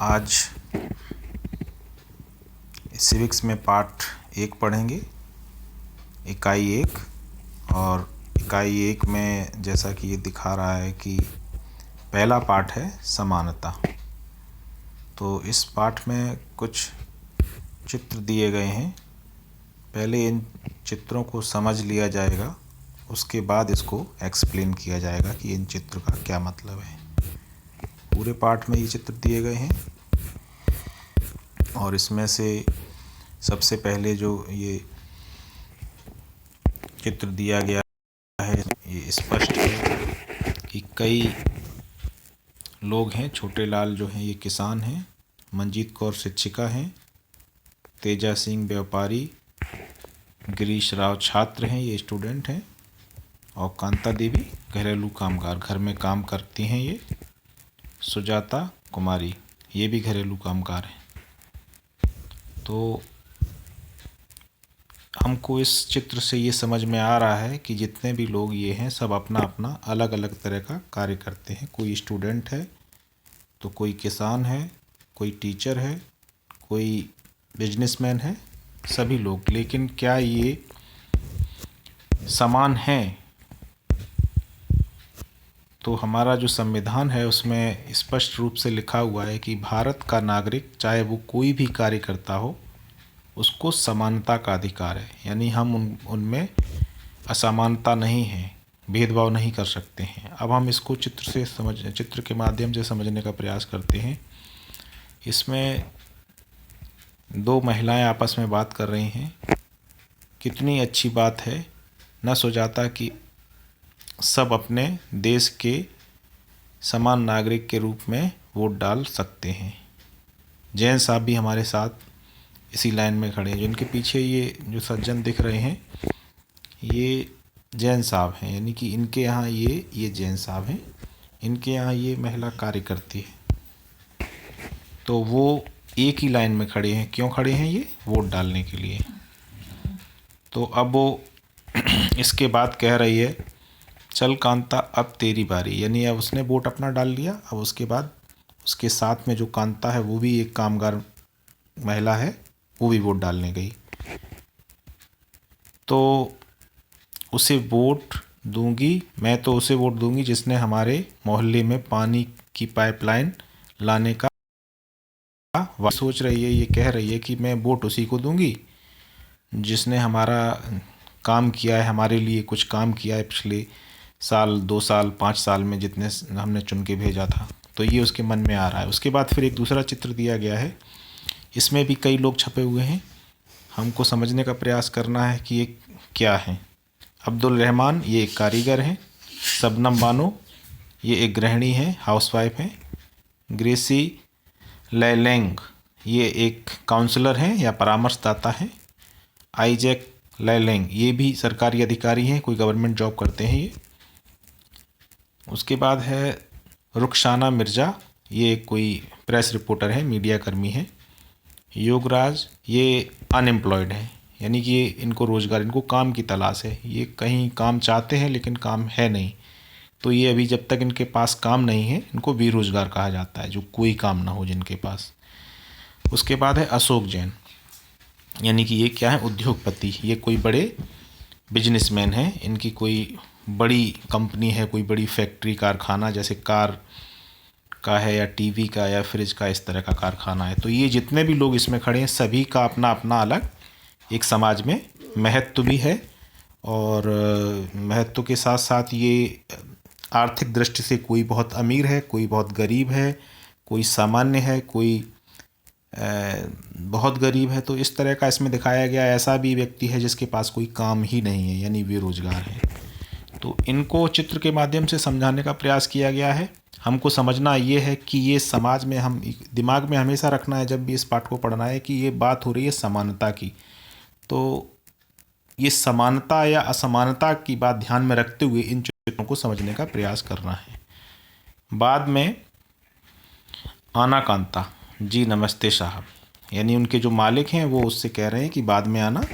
आज सिविक्स में पाठ 1 पढ़ेंगे, इकाई 1। और इकाई 1 में जैसा कि ये दिखा रहा है कि पहला पाठ है समानता। तो इस पाठ में कुछ चित्र दिए गए हैं। पहले इन चित्रों को समझ लिया जाएगा, उसके बाद इसको एक्सप्लेन किया जाएगा कि इन चित्र का क्या मतलब है। पूरे पाठ में ये चित्र दिए गए हैं और इसमें से सबसे पहले जो ये चित्र दिया गया है, ये स्पष्ट है कि कई लोग हैं। छोटे लाल जो हैं ये किसान हैं, मंजीत कौर शिक्षिका हैं, तेजा सिंह व्यापारी, गिरीश राव छात्र हैं, ये स्टूडेंट हैं, और कांता देवी घरेलू कामगार, घर में काम करती हैं। ये सुजाता कुमारी, ये भी घरेलू कामगार हैं। तो हमको इस चित्र से ये समझ में आ रहा है कि जितने भी लोग ये हैं सब अपना अपना अलग अलग तरह का कार्य करते हैं। कोई स्टूडेंट है, तो कोई किसान है, कोई टीचर है, कोई बिजनेसमैन है, सभी लोग। लेकिन क्या ये समान हैं? तो हमारा जो संविधान है उसमें स्पष्ट रूप से लिखा हुआ है कि भारत का नागरिक चाहे वो कोई भी कार्य करता हो, उसको समानता का अधिकार है। यानी हम उनमें असमानता नहीं है, भेदभाव नहीं कर सकते हैं। अब हम इसको चित्र के माध्यम से समझने का प्रयास करते हैं। इसमें 2 महिलाएं आपस में बात कर रही हैं। कितनी अच्छी बात है, न सुजाता कि सब अपने देश के समान नागरिक के रूप में वोट डाल सकते हैं। जैन साहब भी हमारे साथ इसी लाइन में खड़े हैं। जिनके पीछे ये जो सज्जन दिख रहे हैं, ये जैन साहब हैं, यानी कि इनके यहाँ ये जैन साहब हैं, इनके यहाँ ये महिला कार्य करती है। तो वो एक ही लाइन में खड़े हैं। क्यों खड़े हैं? ये वोट डालने के लिए। तो अब वो इसके बाद कह रही है, चल कांता अब तेरी बारी। यानी अब उसने वोट अपना डाल लिया। अब उसके बाद उसके साथ में जो कांता है वो भी एक कामगार महिला है, वो भी वोट डालने गई। तो उसे वोट दूंगी, मैं तो उसे वोट दूंगी जिसने हमारे मोहल्ले में पानी की पाइपलाइन लाने का सोच रही है। ये कह रही है कि मैं वोट उसी को दूंगी जिसने हमारा काम किया है, हमारे लिए कुछ काम किया है पिछले साल, 2 साल, 5 साल में जितने हमने चुन के भेजा था। तो ये उसके मन में आ रहा है। उसके बाद फिर एक दूसरा चित्र दिया गया है। इसमें भी कई लोग छपे हुए हैं। हमको समझने का प्रयास करना है कि ये क्या है। अब्दुल रहमान, ये एक कारीगर हैं। शबनम बानो, ये एक गृहिणी है, हाउसवाइफ हैं। ग्रेसी लैलेंग, ये एक काउंसलर हैं या परामर्शदाता हैं। आइजैक लैलेंग, ये भी सरकारी अधिकारी हैं, कोई गवर्नमेंट जॉब करते हैं ये। उसके बाद है रुखसाना मिर्ज़ा, ये कोई प्रेस रिपोर्टर है, मीडिया कर्मी है। योगराज, ये अनएम्प्लॉयड है, यानी कि ये इनको रोज़गार, इनको काम की तलाश है। ये कहीं काम चाहते हैं लेकिन काम है नहीं। तो ये अभी जब तक इनके पास काम नहीं है, इनको बेरोज़गार कहा जाता है, जो कोई काम ना हो जिनके पास। उसके बाद है अशोक जैन, यानी कि ये क्या है? उद्योगपति। ये कोई बड़े बिजनेसमैन हैं, इनकी कोई बड़ी कंपनी है, कोई बड़ी फैक्ट्री, कारखाना, जैसे कार का है या टीवी का या फ्रिज का, इस तरह का कारखाना है। तो ये जितने भी लोग इसमें खड़े हैं, सभी का अपना अपना अलग एक समाज में महत्व भी है। और महत्व के साथ साथ ये आर्थिक दृष्टि से कोई बहुत अमीर है, कोई बहुत गरीब है, कोई सामान्य है, कोई बहुत गरीब है। तो इस तरह का इसमें दिखाया गया। ऐसा भी व्यक्ति है जिसके पास कोई काम ही नहीं है, यानी बेरोजगार है। तो इनको चित्र के माध्यम से समझाने का प्रयास किया गया है। हमको समझना ये है कि ये समाज में, हम दिमाग में हमेशा रखना है जब भी इस पाठ को पढ़ना है, कि ये बात हो रही है समानता की। तो ये समानता या असमानता की बात ध्यान में रखते हुए इन चित्रों को समझने का प्रयास करना है। बाद में आना कांता, जी नमस्ते साहब, यानी उनके जो मालिक हैं वो उससे कह रहे हैं कि बाद में आना,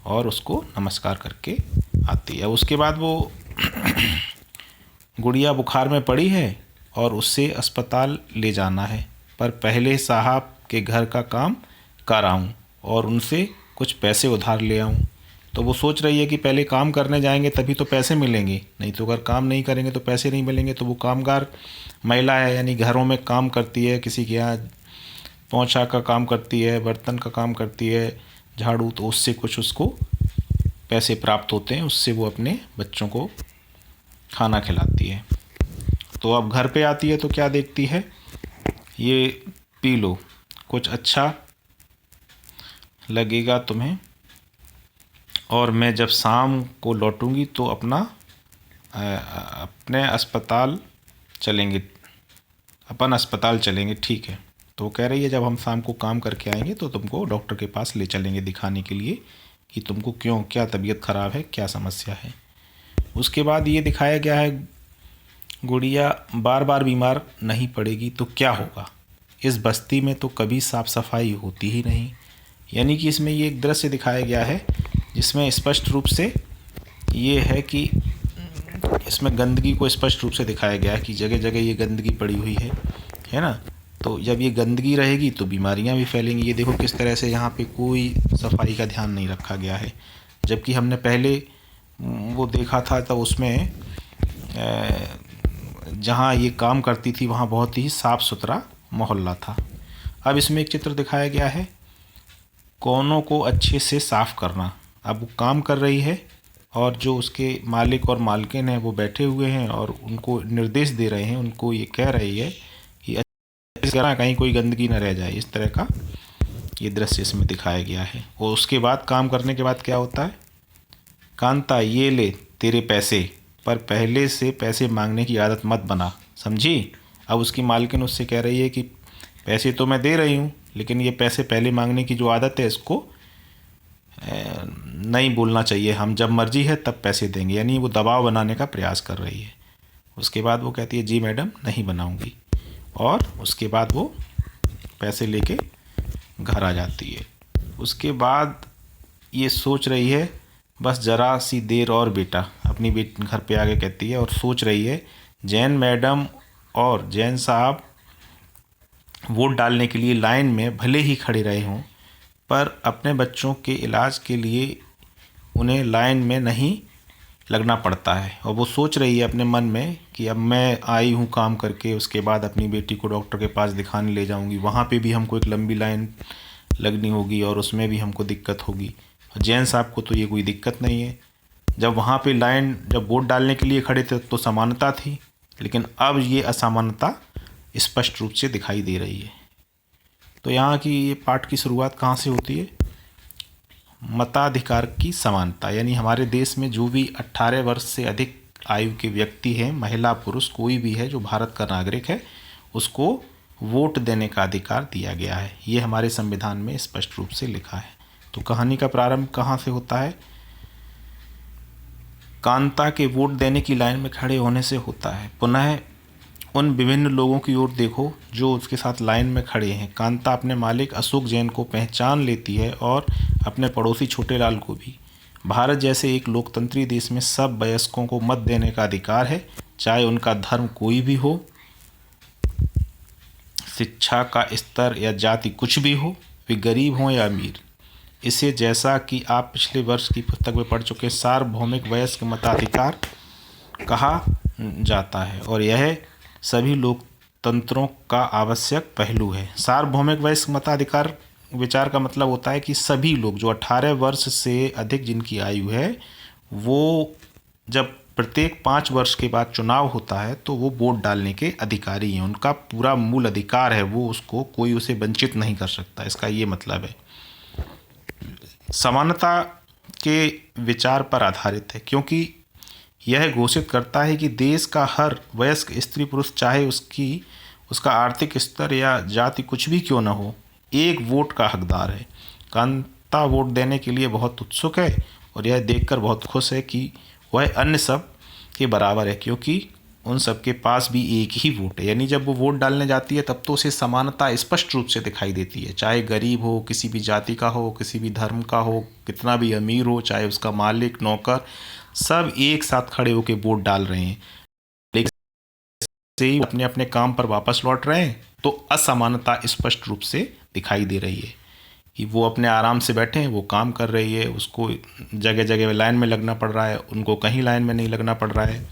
और उसको नमस्कार करके आती है। उसके बाद वो गुड़िया बुखार में पड़ी है और उससे अस्पताल ले जाना है। पर पहले साहब के घर का काम कर आऊँ और उनसे कुछ पैसे उधार ले आऊँ। तो वो सोच रही है कि पहले काम करने जाएंगे तभी तो पैसे मिलेंगे, नहीं तो अगर काम नहीं करेंगे तो पैसे नहीं मिलेंगे। तो वो कामगार महिला है, यानी घरों में काम करती है, किसी के यहाँ पोंछा का काम करती है, बर्तन का काम करती है, झाड़ू, तो उससे कुछ उसको पैसे प्राप्त होते हैं, उससे वो अपने बच्चों को खाना खिलाती है। तो अब घर पे आती है तो क्या देखती है, ये पी लो, कुछ अच्छा लगेगा तुम्हें, और मैं जब शाम को लौटूंगी तो अपने अस्पताल चलेंगे, अपन अस्पताल चलेंगे, ठीक है। तो वो कह रही है जब हम शाम को काम करके आएंगे तो तुमको डॉक्टर के पास ले चलेंगे दिखाने के लिए कि तुमको क्यों, क्या तबीयत ख़राब है, क्या समस्या है। उसके बाद ये दिखाया गया है, गुड़िया बार बार बीमार नहीं पड़ेगी तो क्या होगा, इस बस्ती में तो कभी साफ़ सफाई होती ही नहीं। यानी कि इसमें ये एक दृश्य दिखाया गया है जिसमें स्पष्ट रूप से ये है कि इसमें गंदगी को स्पष्ट रूप से दिखाया गया है कि जगह जगह ये गंदगी पड़ी हुई है ना। तो जब ये गंदगी रहेगी तो बीमारियां भी फैलेंगी। ये देखो किस तरह से यहाँ पे कोई सफाई का ध्यान नहीं रखा गया है, जबकि हमने पहले वो देखा था तब उसमें जहाँ ये काम करती थी वहाँ बहुत ही साफ़ सुथरा मोहल्ला था। अब इसमें एक चित्र दिखाया गया है, कोनों को अच्छे से साफ़ करना। अब वो काम कर रही है और जो उसके मालिक और मालकिन हैं वो बैठे हुए हैं और उनको निर्देश दे रहे हैं, उनको ये कह रही है कि अच्छे से करना, कहीं कोई गंदगी न रह जाए। इस तरह का ये दृश्य इसमें दिखाया गया है। और उसके बाद काम करने के बाद क्या होता है, कांता ये ले तेरे पैसे, पर पहले से पैसे मांगने की आदत मत बना, समझी। अब उसकी मालकिन उससे कह रही है कि पैसे तो मैं दे रही हूँ, लेकिन ये पैसे पहले मांगने की जो आदत है इसको नहीं बोलना चाहिए, हम जब मर्जी है तब पैसे देंगे, यानी वो दबाव बनाने का प्रयास कर रही है। उसके बाद वो कहती है जी मैडम नहीं बनाऊंगी, और उसके बाद वो पैसे लेके घर आ जाती है। उसके बाद ये सोच रही है बस ज़रा सी देर और बेटा, अपनी बेटी घर पे आके कहती है और सोच रही है जैन मैडम और जैन साहब वोट डालने के लिए लाइन में भले ही खड़े रहे हों, पर अपने बच्चों के इलाज के लिए उन्हें लाइन में नहीं लगना पड़ता है। और वो सोच रही है अपने मन में कि अब मैं आई हूँ काम करके, उसके बाद अपनी बेटी को डॉक्टर के पास दिखाने ले जाऊँगी, वहाँ पे भी हमको एक लंबी लाइन लगनी होगी और उसमें भी हमको दिक्कत होगी। जैन साहब को तो ये कोई दिक्कत नहीं है, जब वहाँ पे लाइन जब वोट डालने के लिए खड़े थे तो समानता थी, लेकिन अब ये असमानता स्पष्ट रूप से दिखाई दे रही है। तो यहाँ की ये पाठ की शुरुआत कहाँ से होती है, मताधिकार की समानता, यानी हमारे देश में जो भी 18 वर्ष से अधिक आयु के व्यक्ति हैं, महिला पुरुष कोई भी है जो भारत का नागरिक है, उसको वोट देने का अधिकार दिया गया है। ये हमारे संविधान में स्पष्ट रूप से लिखा है। तो कहानी का प्रारंभ कहाँ से होता है, कांता के वोट देने की लाइन में खड़े होने से होता है। पुनः उन विभिन्न लोगों की ओर देखो जो उसके साथ लाइन में खड़े हैं। कांता अपने मालिक अशोक जैन को पहचान लेती है और अपने पड़ोसी छोटेलाल को भी। भारत जैसे एक लोकतंत्री देश में सब वयस्कों को मत देने का अधिकार है, चाहे उनका धर्म कोई भी हो, शिक्षा का स्तर या जाति कुछ भी हो, वे गरीब हों या अमीर। इसे जैसा कि आप पिछले वर्ष की पुस्तक में पढ़ चुके सार्वभौमिक वयस्क मताधिकार कहा जाता है, और यह सभी लोकतंत्रों का आवश्यक पहलू है। सार्वभौमिक वयस्क मताधिकार विचार का मतलब होता है कि सभी लोग जो 18 वर्ष से अधिक जिनकी आयु है, वो जब प्रत्येक 5 वर्ष के बाद चुनाव होता है तो वो वोट डालने के अधिकारी हैं, उनका पूरा मूल अधिकार है, वो उसको कोई उसे वंचित नहीं कर सकता। इसका ये मतलब है समानता के विचार पर आधारित है, क्योंकि यह घोषित करता है कि देश का हर वयस्क स्त्री पुरुष, चाहे उसका आर्थिक स्तर या जाति कुछ भी क्यों न हो, एक वोट का हकदार है। कांता वोट देने के लिए बहुत उत्सुक है और यह देखकर बहुत खुश है कि वह अन्य सब के बराबर है, क्योंकि उन सब के पास भी एक ही वोट है। यानी जब वो वोट डालने जाती है तब तो उसे समानता स्पष्ट रूप से दिखाई देती है, चाहे गरीब हो, किसी भी जाति का हो, किसी भी धर्म का हो, कितना भी अमीर हो, चाहे उसका मालिक नौकर, सब एक साथ खड़े होकर वोट डाल रहे हैं। लेकिन से ही अपने अपने काम पर वापस लौट रहे हैं तो असमानता स्पष्ट रूप से दिखाई दे रही है कि वो अपने आराम से बैठे हैं, वो काम कर रही है, उसको जगह जगह लाइन में लगना पड़ रहा है, उनको कहीं लाइन में नहीं लगना पड़ रहा है।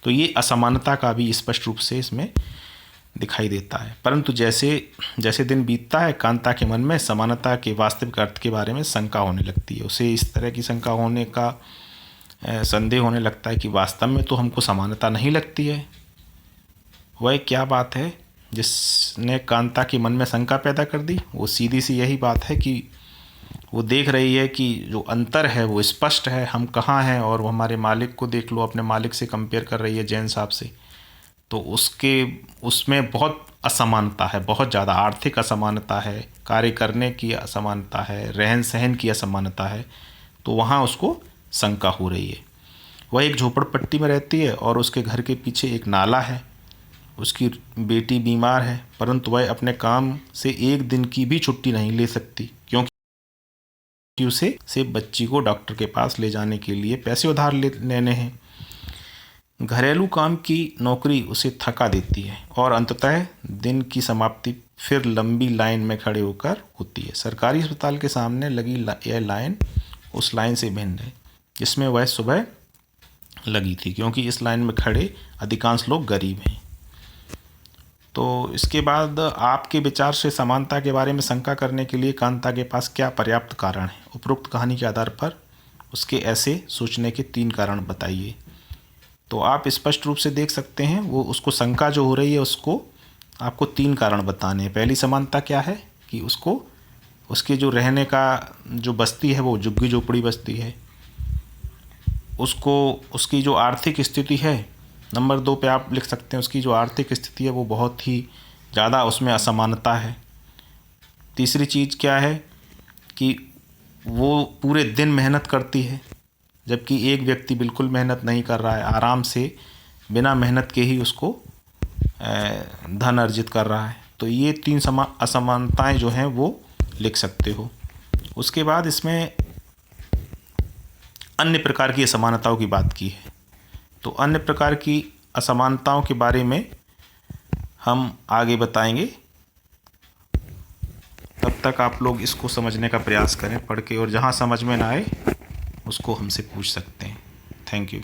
तो ये असमानता का भी स्पष्ट रूप से इसमें दिखाई देता है। परंतु जैसे जैसे दिन बीतता है, कांता के मन में समानता के वास्तविक अर्थ के बारे में शंका होने लगती है। उसे इस तरह की शंका होने का संदेह होने लगता है कि वास्तव में तो हमको समानता नहीं लगती है। वह क्या बात है जिसने कांता के मन में शंका पैदा कर दी? वो सीधी सी यही बात है कि वो देख रही है कि जो अंतर है वो स्पष्ट है, हम कहाँ हैं, और वो हमारे मालिक को देख लो, अपने मालिक से कंपेयर कर रही है जैन साहब से। तो उसमें बहुत असमानता है, बहुत ज़्यादा आर्थिक असमानता है, कार्य करने की असमानता है, रहन सहन की असमानता है। तो वहाँ उसको शंका हो रही है। वह एक झोपड़पट्टी में रहती है और उसके घर के पीछे एक नाला है। उसकी बेटी बीमार है, परंतु वह अपने काम से एक दिन की भी छुट्टी नहीं ले सकती, क्योंकि उसे बच्ची को डॉक्टर के पास ले जाने के लिए पैसे उधार लेने हैं। घरेलू काम की नौकरी उसे थका देती है और अंततः दिन की समाप्ति फिर लंबी लाइन में खड़े होकर होती है। सरकारी अस्पताल के सामने लगी यह लाइन उस लाइन से भिन्न है जिसमें वह सुबह लगी थी, क्योंकि इस लाइन में खड़े अधिकांश लोग गरीब हैं। तो इसके बाद आपके विचार से समानता के बारे में शंका करने के लिए कांता के पास क्या पर्याप्त कारण है? उपरोक्त कहानी के आधार पर उसके ऐसे सोचने के 3 कारण बताइए। तो आप स्पष्ट रूप से देख सकते हैं, वो उसको शंका जो हो रही है उसको आपको 3 कारण बताने हैं। पहली समानता क्या है कि उसको उसके जो रहने का जो बस्ती है वो झुग्गी झोपड़ी बस्ती है। उसको उसकी जो आर्थिक स्थिति है, नंबर 2 पे आप लिख सकते हैं उसकी जो आर्थिक स्थिति है वो बहुत ही ज़्यादा उसमें असमानता है। तीसरी चीज़ क्या है कि वो पूरे दिन मेहनत करती है, जबकि एक व्यक्ति बिल्कुल मेहनत नहीं कर रहा है, आराम से बिना मेहनत के ही उसको धन अर्जित कर रहा है। तो ये 3 असमानताएं जो हैं वो लिख सकते हो। उसके बाद इसमें अन्य प्रकार की असमानताओं की बात की है। तो अन्य प्रकार की असमानताओं के बारे में हम आगे बताएंगे। तब तक आप लोग इसको समझने का प्रयास करें पढ़ के, और जहाँ समझ में ना आए उसको हमसे पूछ सकते हैं। Thank you.